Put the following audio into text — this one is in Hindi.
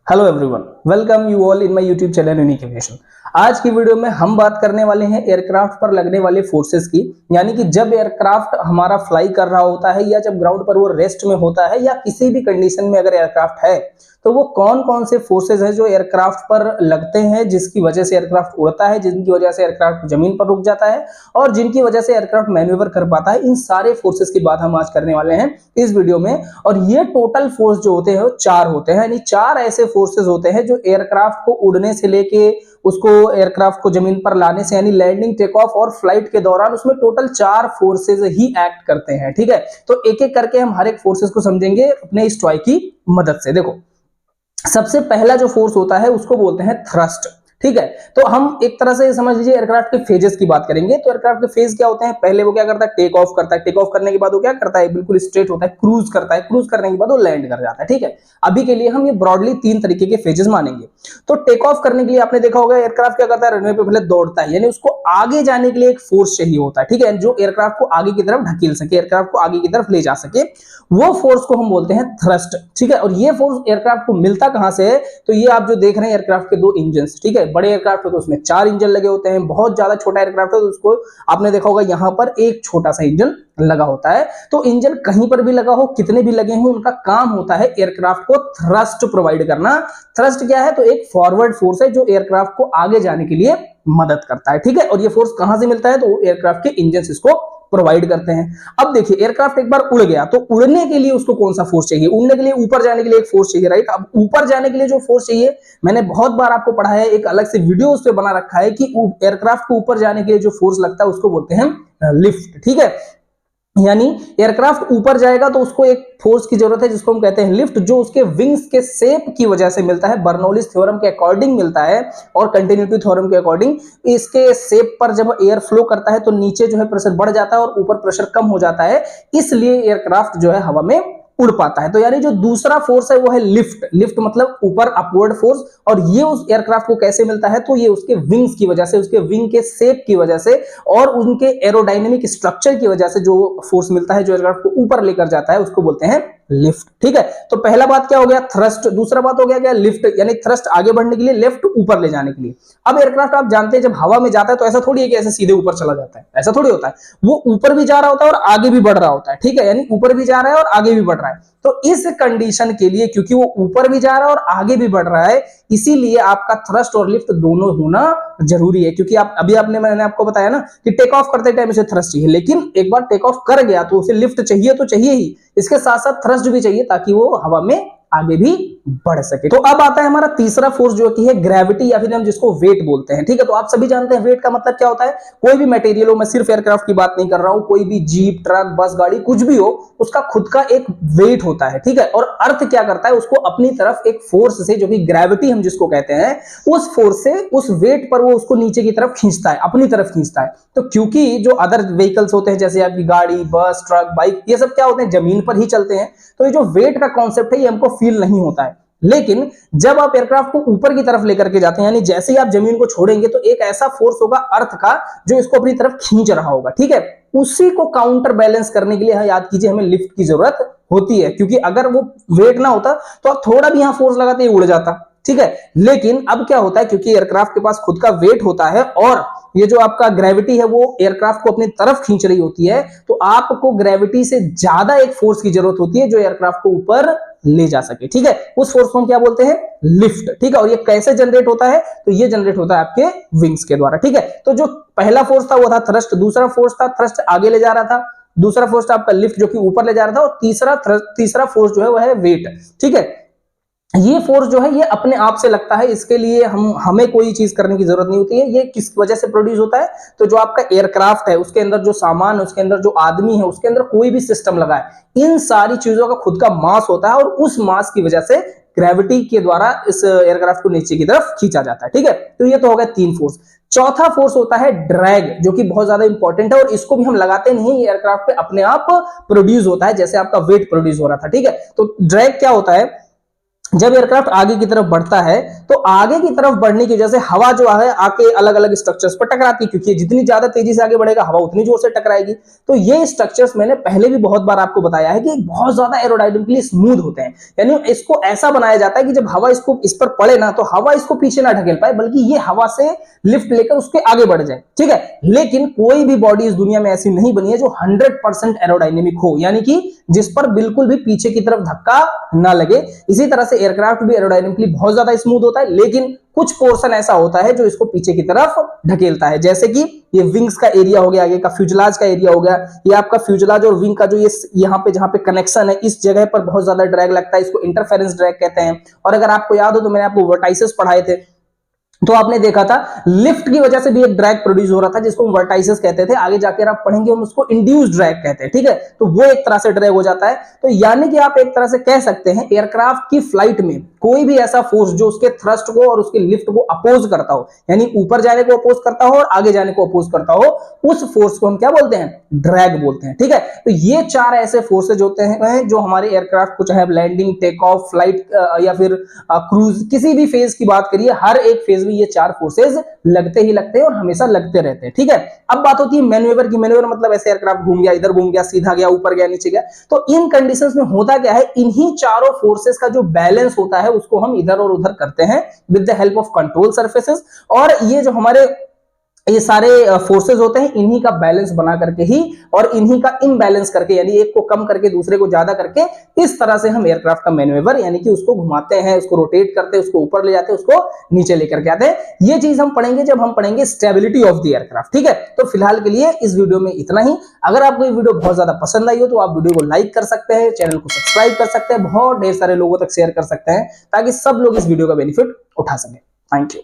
Hello everyone, welcome you all in my YouTube channel unique aviation. आज की वीडियो में हम बात करने वाले हैं एयरक्राफ्ट पर लगने वाले फोर्सेस की, यानी कि जब एयरक्राफ्ट हमारा फ्लाई कर रहा होता है या जब ग्राउंड पर वो रेस्ट में होता है या किसी भी कंडीशन में अगर एयरक्राफ्ट है तो वो कौन कौन से फोर्सेस हैं जो एयरक्राफ्ट पर लगते हैं, जिसकी वजह से एयरक्राफ्ट उड़ता है, जिनकी वजह से एयरक्राफ्ट जमीन पर रुक जाता है और जिनकी वजह से एयरक्राफ्ट मैन्यूवर कर पाता है। इन सारे फोर्सेस की बात हम आज करने वाले हैं इस वीडियो में। और ये टोटल फोर्स जो होते हैं वो 4 होते हैं, यानी 4 ऐसे फोर्सेस होते हैं जो एयरक्राफ्ट को उड़ने से लेके उसको एयरक्राफ्ट को जमीन पर लाने से, यानी लैंडिंग, टेक ऑफ और फ्लाइट के दौरान उसमें टोटल 4 फोर्सेस ही एक्ट करते हैं। ठीक है, तो एक एक करके हम हर एक फोर्सेस को समझेंगे अपने इस टॉय की मदद से। देखो, सबसे पहला जो फोर्स होता है उसको बोलते हैं थ्रस्ट। ठीक है, तो हम एक तरह से समझ लीजिए एयरक्राफ्ट के फेजेस की बात करेंगे। तो एयरक्राफ्ट के फेज क्या होते हैं? पहले वो क्या करता है? टेक ऑफ करता है। टेक ऑफ करने के बाद वो क्या करता है? बिल्कुल स्ट्रेट होता है, क्रूज करता है। क्रूज करने के बाद वो लैंड कर जाता है। ठीक है, अभी के लिए हम ये ब्रॉडली 3 तरीके के फेजेस मानेंगे। तो टेक ऑफ करने के लिए आपने देखा होगा एयरक्राफ्ट क्या करता है? रनवे पे पहले दौड़ता है, यानी उसको आगे जाने के लिए एक फोर्स चाहिए होता है। ठीक है, जो एयरक्राफ्ट को आगे की तरफ ढकेल सके, एयरक्राफ्ट को आगे की तरफ ले जा सके, वो फोर्स को हम बोलते हैं थ्रस्ट। ठीक है, और ये फोर्स एयरक्राफ्ट को मिलता कहां से है? तो ये आप जो देख रहे हैं एयरक्राफ्ट के 2 इंजन। ठीक है, बड़े एयरक्राफ्ट हो तो उसमें 4 इंजन लगे होते हैं, बहुत ज्यादा छोटा एयरक्राफ्ट है तो उसको आपने देखा होगा यहां पर एक छोटा सा इंजन लगा होता है। तो इंजन कहीं पर भी लगा हो, कितने भी लगे हो, उनका काम होता है एयरक्राफ्ट को थ्रस्ट प्रोवाइड करना। थ्रस्ट क्या है? तो एक फॉरवर्ड फोर्स है जो एयरक्राफ्ट को आगे जाने के लिए मदद करता है। ठीक है, और ये फोर्स कहां से मिलता है? तो एयरक्राफ्ट के इंजन इसको प्रोवाइड करते हैं। अब देखिए, एयरक्राफ्ट एक बार उड़ गया तो उड़ने के लिए उसको कौन सा फोर्स चाहिए? उड़ने के लिए ऊपर जाने के लिए एक फोर्स चाहिए, राइट? अब ऊपर जाने के लिए जो फोर्स चाहिए, मैंने बहुत बार आपको पढ़ा है, एक अलग से वीडियो उस पे बना रखा है कि एयरक्राफ्ट को ऊपर जाने के लिए जो फोर्स लगता है उसको बोलते हैं लिफ्ट। ठीक है, यानी एयरक्राफ्ट ऊपर जाएगा तो उसको एक फोर्स की जरूरत है जिसको हम कहते हैं लिफ्ट, जो उसके विंग्स के शेप की वजह से मिलता है, बर्नौलीज थ्योरम के अकॉर्डिंग मिलता है और कंटिन्यूटी थ्योरम के अकॉर्डिंग। इसके शेप पर जब एयर फ्लो करता है तो नीचे जो है प्रेशर बढ़ जाता है और ऊपर प्रेशर कम हो जाता है, इसलिए एयरक्राफ्ट जो है हवा में उड़ पाता है। तो यानी जो दूसरा फोर्स है वो है लिफ्ट। लिफ्ट मतलब ऊपर, अपवर्ड फोर्स। और ये उस एयरक्राफ्ट को कैसे मिलता है? तो ये उसके विंग्स की वजह से, उसके विंग के शेप की वजह से और उनके एरोडायनेमिक स्ट्रक्चर की वजह से जो फोर्स मिलता है, जो एयरक्राफ्ट को ऊपर लेकर जाता है, उसको बोलते हैं लिफ्ट। ठीक है, तो पहला बात क्या हो गया? थ्रस्ट। दूसरा बात हो गया क्या? लिफ्ट, यानी थ्रस्ट आगे बढ़ने के लिए, लेफ्ट ऊपर ले जाने के लिए। अब एयरक्राफ्ट आप जानते हैं जब हवा में जाता है तो ऐसा थोड़ी है कि ऐसे सीधे ऊपर चला जाता है, ऐसा थोड़ी होता है। वो ऊपर भी जा रहा होता है और आगे भी बढ़ रहा होता है। ठीक है, यानी ऊपर भी जा रहा है और आगे भी बढ़ रहा है। तो इस कंडीशन के लिए, क्योंकि वो ऊपर भी जा रहा है और आगे भी बढ़ रहा है, इसीलिए आपका थ्रस्ट और लिफ्ट दोनों होना जरूरी है। क्योंकि आप अभी मैंने आपको बताया ना कि टेक ऑफ करते टाइम उसे थ्रस्ट चाहिए, लेकिन एक बार टेक ऑफ कर गया तो उसे लिफ्ट चाहिए तो चाहिए ही, इसके साथ साथ थ्रस्ट भी चाहिए ताकि वो हवा में आगे भी बढ़ सके। तो अब आता है हमारा तीसरा फोर्स जो कि है ग्रेविटी, या फिर हम जिसको वेट बोलते हैं। ठीक है, तो आप सभी जानते हैं वेट का मतलब क्या होता है। कोई भी मटेरियल हो, मैं सिर्फ एयरक्राफ्ट की बात नहीं कर रहा हूं, कोई भी जीप, ट्रक, बस, गाड़ी, कुछ भी हो, उसका खुद का एक वेट होता है। ठीक है, और अर्थ क्या करता है? उसको अपनी तरफ एक फोर्स से, जो कि ग्रेविटी हम जिसको कहते हैं, उस फोर्स से, उस वेट पर वो उसको नीचे की तरफ खींचता है, अपनी तरफ खींचता है। तो क्योंकि जो अदर व्हीकल्स होते हैं जैसे आपकी गाड़ी, बस, ट्रक, बाइक, ये सब क्या होते हैं? जमीन पर ही चलते हैं। तो ये जो वेट का कॉन्सेप्ट है ये हमको फील नहीं होता है, लेकिन जब आप एयरक्राफ्ट को ऊपर की तरफ लेकर के जाते हैं, यानी जैसे ही आप जमीन को छोड़ेंगे तो एक ऐसा फोर्स होगा अर्थ का जो इसको अपनी तरफ खींच रहा होगा। ठीक है, उसी को काउंटर बैलेंस करने के लिए याद कीजिए हमें लिफ्ट की जरूरत होती है, क्योंकि अगर वो वेट ना होता तो आप थोड़ा भी यहां फोर्स लगाते उड़ जाता। ठीक है, लेकिन अब क्या होता है, क्योंकि एयरक्राफ्ट के पास खुद का वेट होता है और ये जो आपका ग्रेविटी है वो एयरक्राफ्ट को अपनी तरफ खींच रही होती है, तो आपको ग्रेविटी से ज्यादा एक फोर्स की जरूरत होती है जो एयरक्राफ्ट को ऊपर ले जा सके। ठीक है, उस फोर्स को हम क्या बोलते हैं? लिफ्ट। ठीक है, और ये कैसे जनरेट होता है? तो ये जनरेट होता है आपके विंग्स के द्वारा। ठीक है, तो जो पहला फोर्स था वो था थ्रस्ट, दूसरा फोर्स था थ्रस्ट आगे ले जा रहा था, दूसरा फोर्स था आपका लिफ्ट जो कि ऊपर ले जा रहा था, और तीसरा फोर्स जो है वह है वेट। ठीक है, ये फोर्स जो है ये अपने आप से लगता है, इसके लिए हमें कोई चीज करने की जरूरत नहीं होती है। ये किस वजह से प्रोड्यूस होता है? तो जो आपका एयरक्राफ्ट है उसके अंदर जो सामान है, उसके अंदर जो आदमी है, उसके अंदर कोई भी सिस्टम लगा है, इन सारी चीजों का खुद का मास होता है और उस मास की वजह से ग्रेविटी के द्वारा इस एयरक्राफ्ट को नीचे की तरफ खींचा जाता है। ठीक है, तो ये तो हो गया 3 फोर्स। चौथा फोर्स होता है ड्रैग, जो कि बहुत ज्यादा इंपॉर्टेंट है और इसको भी हम लगाते नहीं, एयरक्राफ्ट पे अपने आप प्रोड्यूस होता है, जैसे आपका वेट प्रोड्यूस हो रहा था। ठीक है, तो ड्रैग क्या होता है? जब एयरक्राफ्ट आगे की तरफ बढ़ता है तो आगे की तरफ बढ़ने की वजह से हवा जो है आके अलग अलग स्ट्रक्चर्स पर टकराती है, क्योंकि जितनी ज्यादा तेजी से आगे बढ़ेगा हवा उतनी जोर से टकराएगी। तो ये स्ट्रक्चर्स मैंने पहले भी बहुत बार आपको बताया है कि बहुत ज्यादा एरोडायनामिकली स्मूथ होते हैं, यानी इसको ऐसा बनाया जाता है कि जब हवा इसको इस पर पड़े ना तो हवा इसको पीछे ना ढकेल पाए, बल्कि ये हवा से लिफ्ट लेकर उसके आगे बढ़ जाए, ठीक है। लेकिन कोई भी बॉडी इस दुनिया में ऐसी नहीं बनी है जो 100% एरोडायनेमिक हो, यानी कि जिस पर बिल्कुल भी पीछे की तरफ धक्का ना लगे। इसी तरह से एयरक्राफ्ट भी एरोडायनेमिकली बहुत ज्यादा स्मूथ होता है, लेकिन कुछ पोर्शन ऐसा होता है जो इसको पीछे की तरफ ढकेलता है, जैसे कि ये विंग्स का एरिया हो गया, आगे का फ्यूजलाज का एरिया हो गया, ये आपका फ्यूजलाज और विंग का जो ये यहाँ पे जहां पे कनेक्शन है इस जगह पर बहुत ज्यादा ड्रैग लगता है, इसको इंटरफेरेंस ड्रैग कहते हैं। और अगर आपको याद हो तो मैंने आपको वर्टाइसेस पढ़ाए थे, तो आपने देखा था लिफ्ट की वजह से भी एक ड्रैग प्रोड्यूस हो रहा था जिसको हम वर्टाइसेस कहते थे। आगे जाकर आप पढ़ेंगे हम उसको इंड्यूस्ड ड्रैग कहते हैं, ठीक है। तो वो एक तरह से ड्रैग हो जाता है। तो यानी कि आप एक तरह से कह सकते हैं एयरक्राफ्ट की फ्लाइट में कोई भी ऐसा फोर्स जो उसके थ्रस्ट को और उसके लिफ्ट को अपोज करता हो, यानी ऊपर जाने को अपोज करता हो और आगे जाने को अपोज करता हो, उस फोर्स को हम क्या बोलते हैं? ड्रैग बोलते हैं, ठीक है। तो ये चार ऐसे फोर्सेज होते हैं जो हमारे एयरक्राफ्ट को चाहे लैंडिंग, टेक ऑफ, फ्लाइट या फिर क्रूज, किसी भी फेज की बात करिए, हर एक फेज में ये चार फोर्सेज लगते ही लगते हैं और हमेशा लगते रहते हैं, ठीक है। अब बात होती है मैन्यूवर की। मैन्यूवर मतलब ऐसे एयरक्राफ्ट घूम गया, इधर घूम गया, सीधा गया, ऊपर गया, नीचे गया। तो इन कंडीशंस में होता क्या है, इन्हीं चारों फोर्सेस का जो बैलेंस होता है उसको हम इधर और उधर करते हैं with the help of control surfaces. और ये जो हमारे ये सारे फोर्सेस होते हैं इन्हीं का बैलेंस बना करके ही और इन्हीं का इम्बैलेंस करके, यानी एक को कम करके दूसरे को ज्यादा करके, इस तरह से हम एयरक्राफ्ट का मैन्यूवर यानी कि उसको घुमाते हैं, उसको रोटेट करते हैं, उसको ऊपर ले जाते हैं, उसको नीचे लेकर के आते हैं। ये चीज हम पढ़ेंगे जब हम पढ़ेंगे स्टेबिलिटी ऑफ द एयरक्राफ्ट, ठीक है। तो फिलहाल के लिए इस वीडियो में इतना ही। अगर आपको ये वीडियो बहुत ज्यादा पसंद आई हो तो आप वीडियो को लाइक कर सकते हैं, चैनल को सब्सक्राइब कर सकते हैं, बहुत ढेर सारे लोगों तक शेयर कर सकते हैं ताकि सब लोग इस वीडियो का बेनिफिट उठा सकें। Thank you.